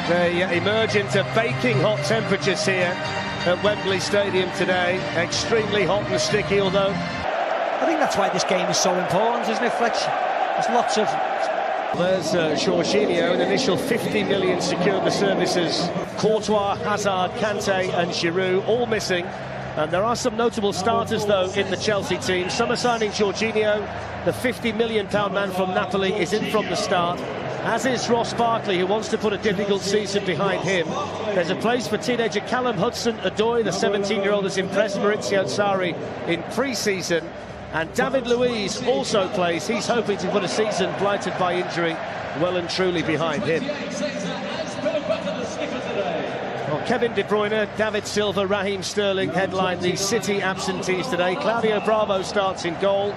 They emerge into baking hot temperatures here at Wembley Stadium today. Extremely hot and sticky, although I think that's why this game is so important, isn't it, Fletch? There's lots of... There's Jorginho, an initial 50 million secured the services. Courtois, Hazard, Kante and Giroud all missing. And there are some notable starters, though, in the Chelsea team. Some are signing Jorginho. The £50 million man from Napoli is in from the start, as is Ross Barkley, who wants to put a difficult season behind him. There's a place for teenager Callum Hudson-Odoi. The 17-year-old has impressed Maurizio Sarri in pre-season. And David Luiz also plays. He's hoping to put a season blighted by injury well and truly behind him. Well, Kevin De Bruyne, David Silva, Raheem Sterling headline the City absentees today. Claudio Bravo starts in goal.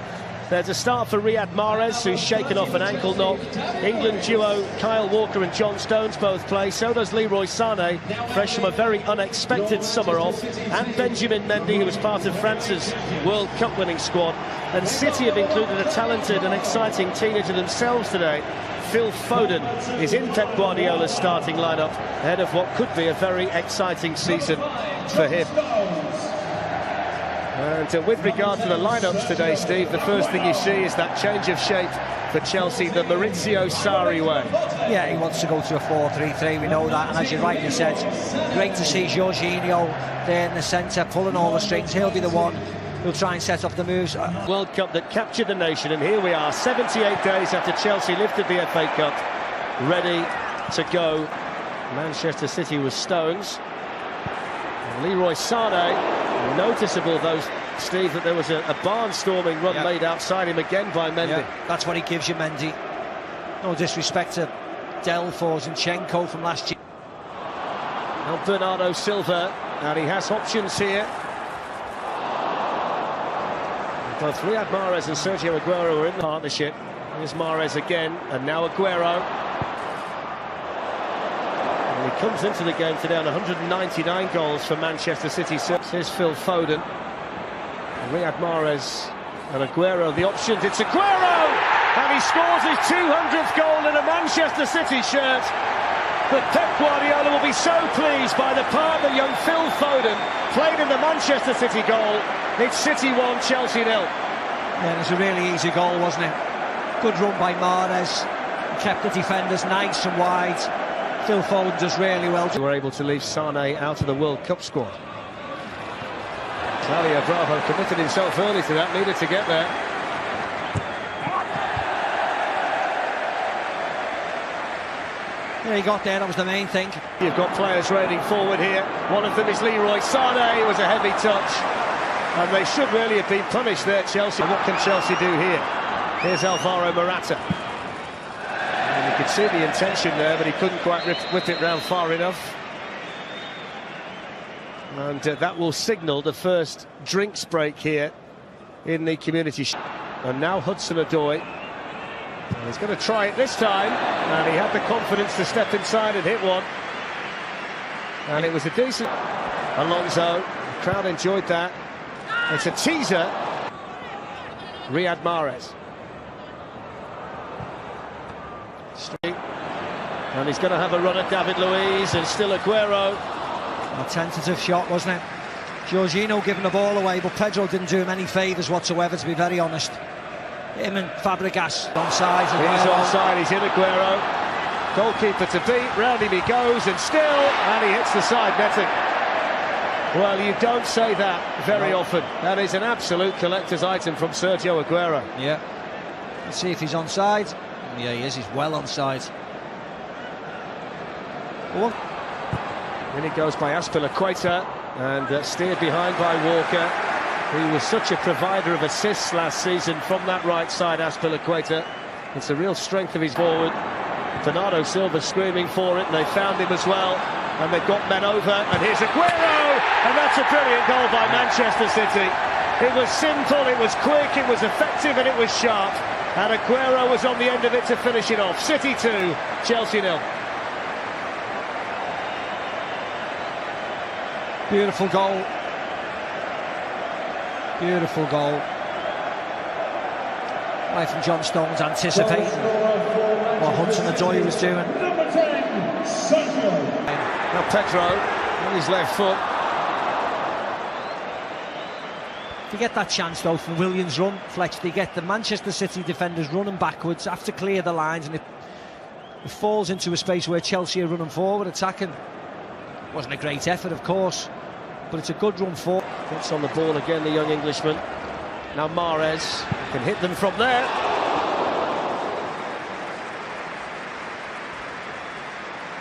There's a start for Riyad Mahrez, who's shaken off an ankle knock. England duo Kyle Walker and John Stones both play. So does Leroy Sané, fresh from a very unexpected summer off. And Benjamin Mendy, who was part of France's World Cup winning squad. And City have included a talented and exciting teenager themselves today. Phil Foden is in Pep Guardiola's starting lineup ahead of what could be a very exciting season for him. And with regard to the lineups today, Steve, the first thing you see is that change of shape for Chelsea, the Maurizio Sarri way. Yeah, he wants to go to a 4-3-3, we know that, and as you rightly said, great to see Jorginho there in the centre, pulling all the strings. He'll be the one who'll try and set off the moves. World Cup that captured the nation, and here we are, 78 days after Chelsea lifted the FA Cup, ready to go. Manchester City with Stones. And Leroy Sané. Noticeable, though, Steve, that there was a barnstorming run made outside him again by Mendy. Yeah, that's what he gives you, Mendy. No disrespect to Delph or Zinchenko from last year. Now Bernardo Silva, and he has options here. Both Riyad Mahrez and Sergio Aguero are in the partnership. Here's Mahrez again, and now Aguero. And he comes into the game today on 199 goals for Manchester City. Here's Phil Foden. Riyad Mahrez and Aguero, the options. It's Aguero! And he scores his 200th goal in a Manchester City shirt. But Pep Guardiola will be so pleased by the part that young Phil Foden played in the Manchester City goal. It's City 1, Chelsea 0. Yeah, it was a really easy goal, wasn't it? Good run by Mahrez. Kept the defenders nice and wide. Phil Foden does really well. We're able to leave Sané out of the World Cup squad. Claudio Bravo committed himself early to that, needed to get there. Yeah, he got there, that was the main thing. You've got players raining forward here. One of them is Leroy Sané. It was a heavy touch. And they should really have been punished there, Chelsea. What can Chelsea do here? Here's Alvaro Morata. And you could see the intention there, but he couldn't quite whip it round far enough. And that will signal the first drinks break here in the community. And now Hudson-Odoi. He's going to try it this time, and he had the confidence to step inside and hit one. And it was a decent... Alonso, the crowd enjoyed that. It's a teaser. Riyad Mahrez. And he's going to have a run at David Luiz, and still Aguero. A tentative shot, wasn't it? Jorginho giving the ball away, but Pedro didn't do him any favours whatsoever, to be very honest. Him and Fabregas onside. He's onside, he's in Aguero. Goalkeeper to beat, round him he goes, and still, and he hits the side netting. Well, you don't say that very often. That is an absolute collector's item from Sergio Aguero. Yeah. Let's see if he's onside. Yeah, he is, he's well onside. Then it goes by Azpilicueta, and steered behind by Walker. He was such a provider of assists last season from that right side, Azpilicueta. It's a real strength of his forward. Bernardo Silva screaming for it, and they found him as well. And they've got men over, and here's Aguero! And that's a brilliant goal by Manchester City. It was simple, it was quick, it was effective, and it was sharp. And Aguero was on the end of it to finish it off. City 2, Chelsea 0. Beautiful goal. Beautiful goal. Right from John Stones, anticipating what Hudson-Odoi was doing. Pedro on his left foot. If you get that chance though from Williams' run, Flex, they get the Manchester City defenders running backwards, have to clear the lines, and it falls into a space where Chelsea are running forward, attacking. Wasn't a great effort, of course, but it's a good run forward. Gets on the ball again, the young Englishman. Now Mahrez can hit them from there.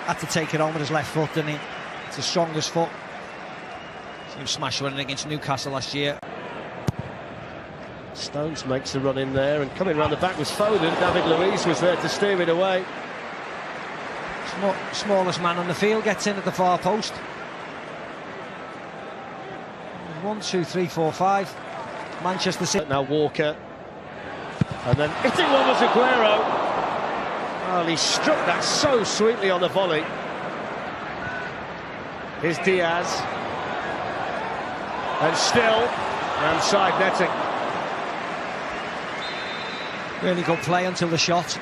Had to take it on with his left foot, didn't he? It's the strongest foot. Seen him smash one against Newcastle last year. Stones makes a run in there, and coming round the back was Foden. David Luiz was there to steer it away. Smallest man on the field gets in at the far post. 1, 2, 3, 4, 5. Manchester City. Now Walker, and then hitting one was Aguero. Well, he struck that so sweetly on the volley. Here's Diaz, and still outside netting. Really good play until the shot.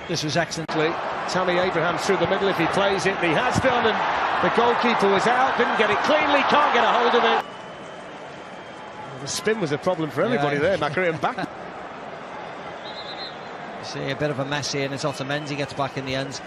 This was excellent. Tammy Abraham through the middle if he plays it, and he has done, and the goalkeeper was out, didn't get it cleanly, can't get a hold of it. The spin was a problem for everybody there, Macri and back. You see a bit of a mess here, and it's Otamendi gets back in the end.